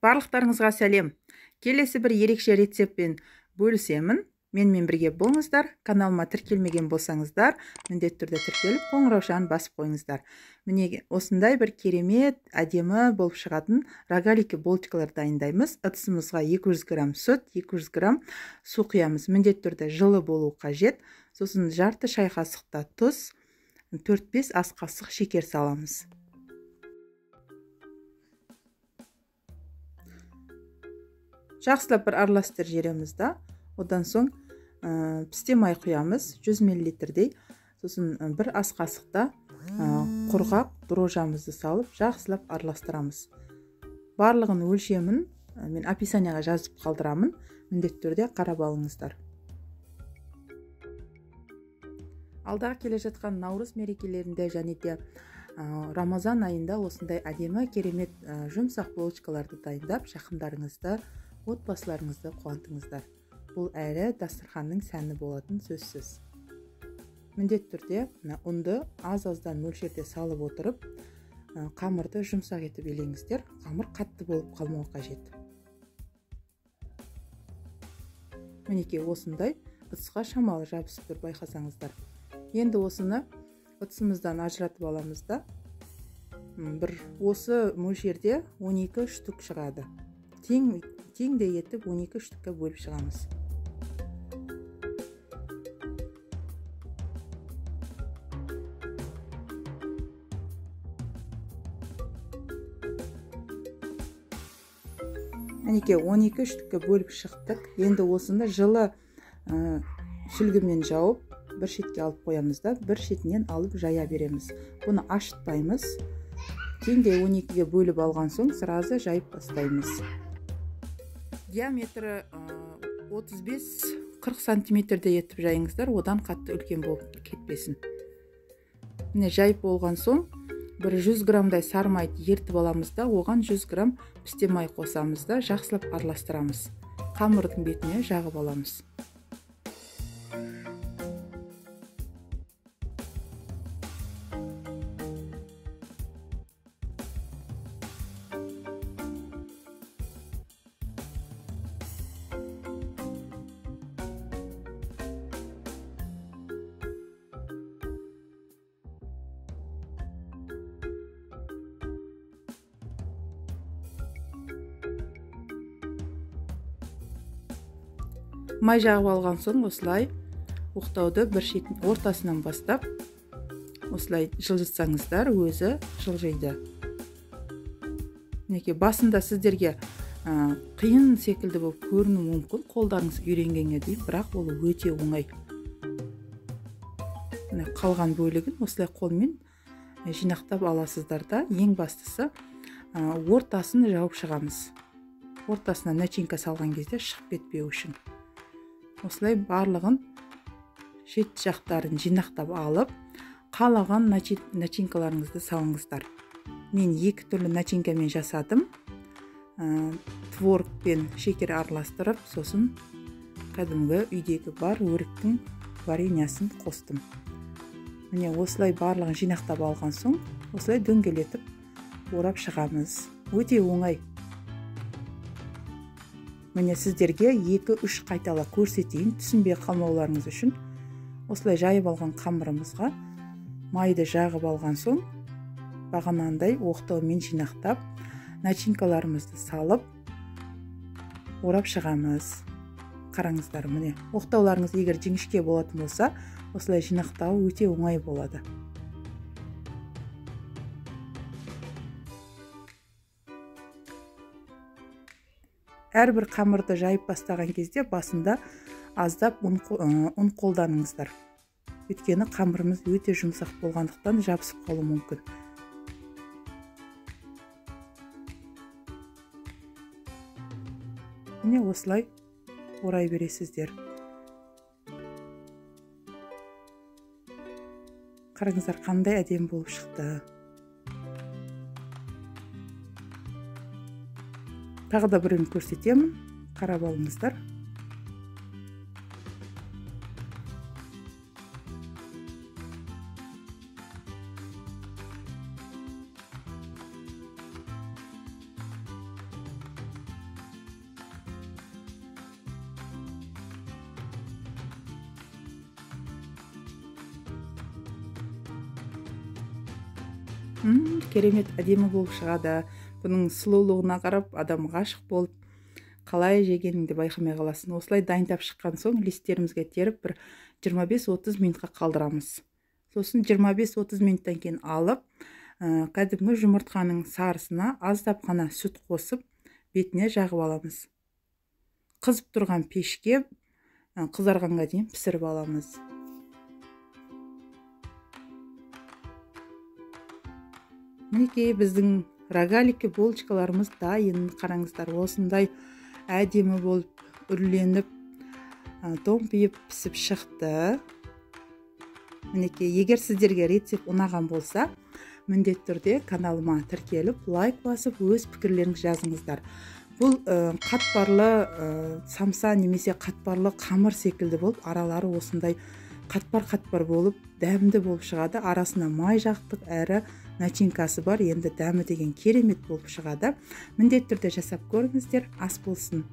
Барлықтарыңызға сәлем. Келесі бір ерекше рецептпен бөлісемін. Менімен бірге болыңыздар. Каналыма тіркелмеген болсаңыздар, міндетті түрде тіркеліп, қоңыраушаны басып қойыңыздар. Міне осындай бір керемет, әдемі болып шығатын рогалики болтикалар дайындаймыз. Ыдысымызға 200 грамм сүт, 200 грамм су құямыз. Міндетті түрде жылы болу қажет. Сосын жарты шай қасықта тұз, 4-5 ас қасық шекер саламыз. Жақсылап бір араластырып жібереміз да. Одан соң пісте май құямыз 100 мл-дей. Сосын бір ас қасықта құрғақ дрожжамызды салып, жақсылап араластырамыз. Барлығын өлшемін мен описанияға жазып қалдырамын. Міндетті түрде қарап алыңыздар. Алдағы келе жатқан наурыз мерекелерінде және де Рамазан айында осындай әдемі керемет жұмсақ булочкаларды дайындап, жақындарыңызды, отбасыларыңызды қуантыңыздар. Бұл әрі дастарханның сәні болатын сөзсіз. Міндетті түрде ұнды аз-аздан мөлшерде салып отырып, қамырды жұмсақ етіп елеңіздер. Қамыр қатты болып қалмауы қажет. Мінекей осындай ыдысқа шамалы жабысып тұр, байқасаңыздар. Енді осыны ыдысымыздан ажыратып аламыз да. Бір осы мөлшерде 12 штук шығады. Теңдей етіп 12 штукқа бөліп шығамыз. Мінекей 12 штукқа бөліп шықтық. Енді осыны жылы сүлгімен жауып, бір шетке алып қоямыз да, бір шетінен алып жая береміз. Бұны ашытпаймыз. Теңдей 12-ге бөліп алған соң сразу жайып бастаймыз. Диаметрі 35-40 сантиметрде етіп жайыңыздар, одан қатты үлкен болып кетпесін. Міне жайып болған соң, бір 100 грамдай сары майды ертіп аламыз да, оған 100 грамм пісте май қосамыз да, жақсылап араластырамыз. Қамырдың бетіне жағып аламыз. Май жағып алған соң осылай оқтауды бір шетін ортасынан бастап осылай жылжытсаңыздар, өзі жылжиды. Мінекей басында сіздерге қиын секілді болып көріну мүмкін, қолдарыңыз үйренгенге дейін, бірақ ол өте оңай. Қалған бөлігін осылай қолмен жинақтап аласыздар да, ең бастысы ортасын жауып шығамыз. Ортасына начинка салған кезде шығып кетпеу үшін. Осылай барлығын шет жақтарын жинақтап алып, қалаған начинкаларыңызды салыңыздар. Мен 2 түрлі начинкамен жасадым. Творог пен шекер араластырып, сосын кәдімгі үйдегі бар өріктің вареньясын қостым. Міне осылай барлығын жинақтап алған соң, осылай дөңгелетіп орап шығамыз. Өте оңай. Міне сіздерге 2-3 қайтала көрсетейін, түсінбей қалмауларыңыз үшін. Осылай жайып алған қамырымызға майды жағып алған соң, бағанандай оқтаумен жинақтап, начинкаларымызды салып, орап шығамыз. Қараңыздар, міне. Оқтауларыңыз егер жіңішке болатын болса, осылай жинақтау өте оңай болады. Әрбір қамырды жайып бастаған кезде басында аздап ұн қолданыңыздар. Өйткені қамырымыз өте жұмсақ болғандықтан жабысып қалуы мүмкін. Міне осылай орай бересіздер. Қараңыздар, қандай әдемі болып шықты. Тағы да бірін көрсетемін, қарап алыңыздар. Керемет әдемі болып шығады. Бұның сұлулығына қарап адам ғашық болып қалай жегеніңді байқамай қаласың. Осылай дайындап шыққан соң листтерімізге теріп бір 25-30 минутқа қалдырамыз. Сосын 25-30 минуттан кейін алып, кәдімгі жұмыртқаның сарысына аздап қана сүт қосып, бетіне жағып аламыз. Қызып тұрған пешке қызарғанға дейін пісіріп аламыз. Мінекей біздің рогаликке булочкаларымыз дайын. Қараңыздар, осындай әдемі болып үрленіп, томпиып пісіп шықты. Мінекей, егер сіздерге рецепт ұнаған болса, міндетті түрде каналыма тіркеліп, лайк басып, өз пікірлеріңізді жазыңыздар. Бұл қатпарлы самса немесе қатпарлы қамыр секілді болып, аралары осындай қатпар болып, дәмді болып шығады. Арасына май жақтық, әрі начинкасы бар. Енді дәмі деген керемет болып шығады. Міндетті түрде жасап көріңіздер, ас болсын.